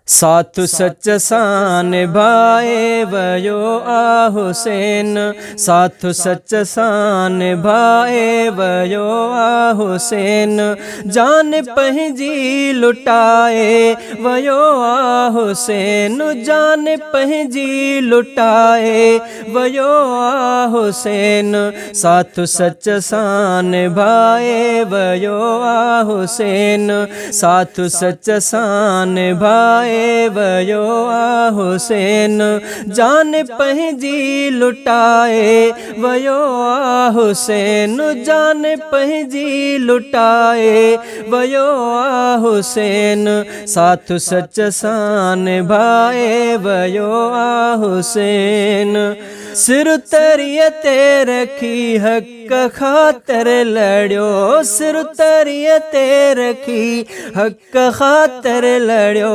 साथ सच सान भाए वयो आ हुसैन, साथ सच सान भाए वयो आ हुसैन, जान पंहिंजी लुटाए वयो आ हुसैन, जान पंहिंजी लुटाए वयो आ हुसैन, साथ सच सान भाए वयो आ हुसैन, साथ सच सान भाए वयो आ हुसैन, जान पंहिंजी लुटाए वयो आ हुसैन, जान पंहिंजी लुटाए वयो आ हुसैन, साथ सच सान भाए वयो आ हुसैन, सिर तरिय ते रखी हक ख़ातिर लड़ियो, सिर तरिय ते रखी हक ख़ातिर लड़ियो,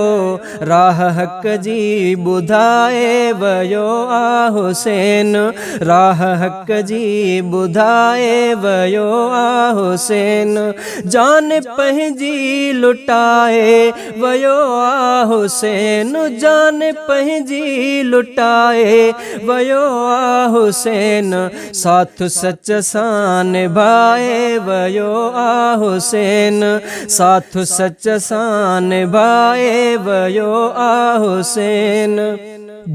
राह हक जी बुधाए वयो आ हुसैन, राह हक जी बुधाए वयो आ हुसैन, जान पंहिंजी लुटाए वयो आ हुसैन, जान पंहिंजी लुटाए वयो आ हुसैन, साथ सच सान भाए वयो आ हुसैन, साथ सच सान भाए वयो आ हुसैन,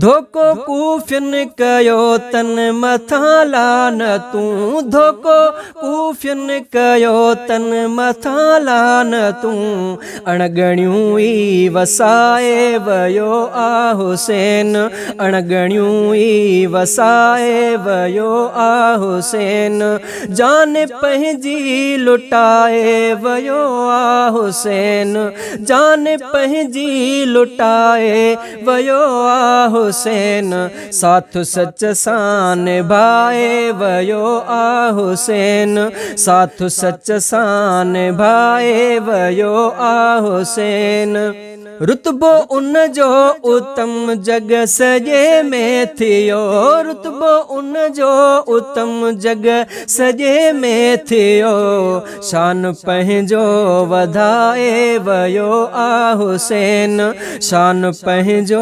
धोको कूफिन कयो तन मथा लानतूं, धोको कूफिन कयो तन मथा लानतूं, अणगणियूं ई वसाए वयो आ हुसैन, अणगणियूं ई वसाए वयो आ हुसैन, जान पंहिंजी लुटाए वयो आ हुसैन, जान पंहिंजी लुटाए वयो आ हुसैन, साथ सच सान भाए वयो आ हुसैन, साथ सच सान भाए वयो आ हुसैन, रुतबो उन जो उत्तम जग सजे में थियो, रुतबो उन जो उत्तम जग सजे में थियो, शान पंहिंजो वधाए वयो आ हुसैन, शान पंहिंजो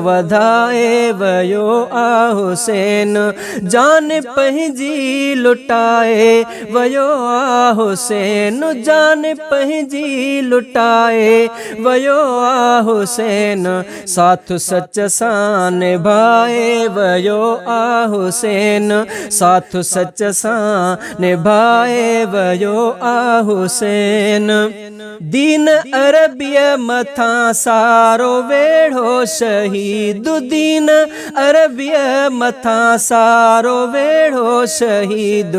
वधाए वयो आ हुसैन, जान पंहिंजी लुटाए वयो आ हुसैन, जान पंहिंजी लुटाए वयो आ हुसैन, साथ सच सान भाए वयो आ हुसैन, साथ सच सान भाए वयो आ हुसैन, दीन अरबिय मथा सारो वेढ़ो शहीद, दीन अरबिय मथा सारो वेढ़ो शहीद,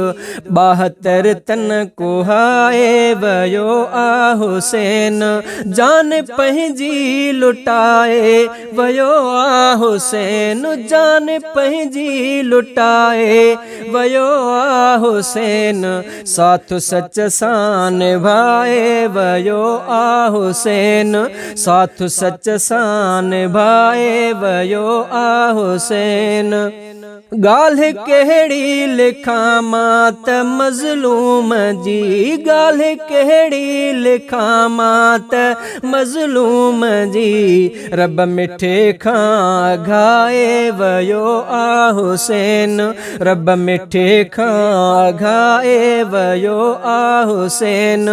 72 तन कुहाए वयो आ हुसैन, जान पंहिंजी लुटाए वयो आ हुसैन, जान पंहिंजी लुटाए वयो आ हुसैन, साथ सच सान भाए वयो आ हुसैन, साथ सच सान भाए वयो आ हुसैन, गाल्हि कहिड़ी लिखां मां त मज़लूम जी, गाल्हि कहिड़ी लिखां मां त मज़लूम जी, रब मिठे खां घाए वयो आ हुसैन, रब मिठे खां घाए वयो आ हुसैन,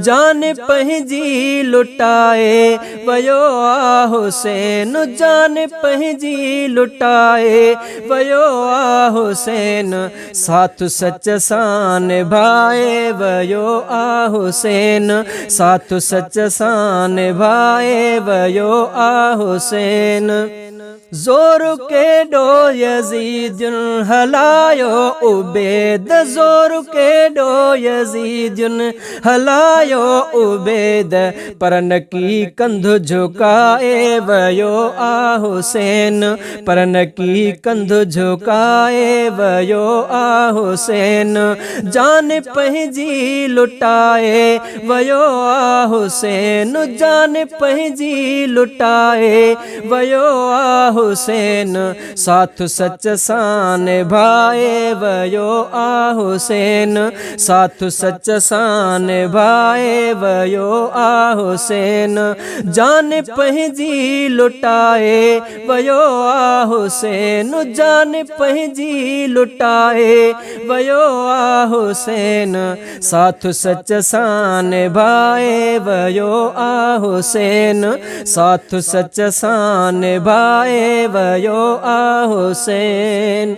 जान पंहिंजी लुटाए वयो आ हुसैन, जान पंहिंजी लुटाए वयो आ हुसैन, साथ सच सान भाए वयो आ हुसैन, साथ सच सान भाए वयो आ हुसैन, जोर केडो यजीदुन हलायो उबैद, जोर केडो यजीदुन हलायो उबैद, पर न की कंध झुकाए वयो आ हुसैन, पर न की कंध झुकाए वयो आ हुसैन, जान पंहिंजी लुटाए वयो आ हुसैन, जान पंहिंजी लुटाए वयो आ हुसैन, साथ सच सान भाए वयो आ हुसैन, साथ सच सान भाए वयो आ हुसैन, जान पंहिंजी लुटाए वयो आ हुसैन, जान पंहिंजी लुटाए वयो आ हुसैन, साथ सच सान भाए वयो आ हुसैन, साथ सच सान भाए वयो आ हुसैन।